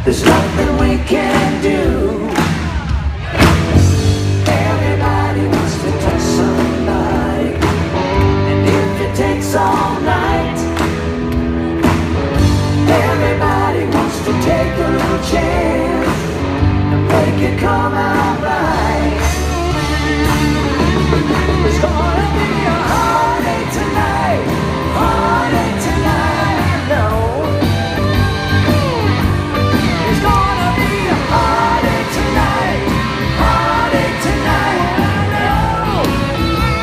There's nothing we can do. Everybody wants to touch somebody, and if it takes all night, everybody wants to take a little chance and make it come out right. There's gonna be a heartache tonight, heartache tonight, I know. There's gonna be a heartache tonight, heartache tonight, I know.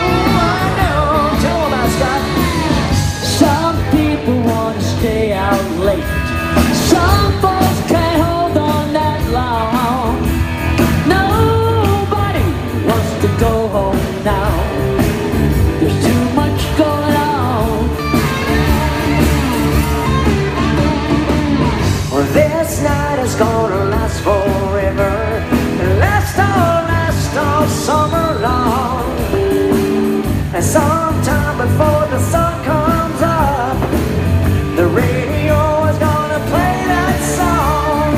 Ooh, I know. Tell 'em about Scott. Some people wanna stay out late. Some folks can't hold on that long. Nobody wants to go home now. There's too much going on. Well, this night is gonna last forever, and last all summer long. And sometime before the sun comes up, the radio is gonna play that song.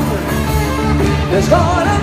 There's gonna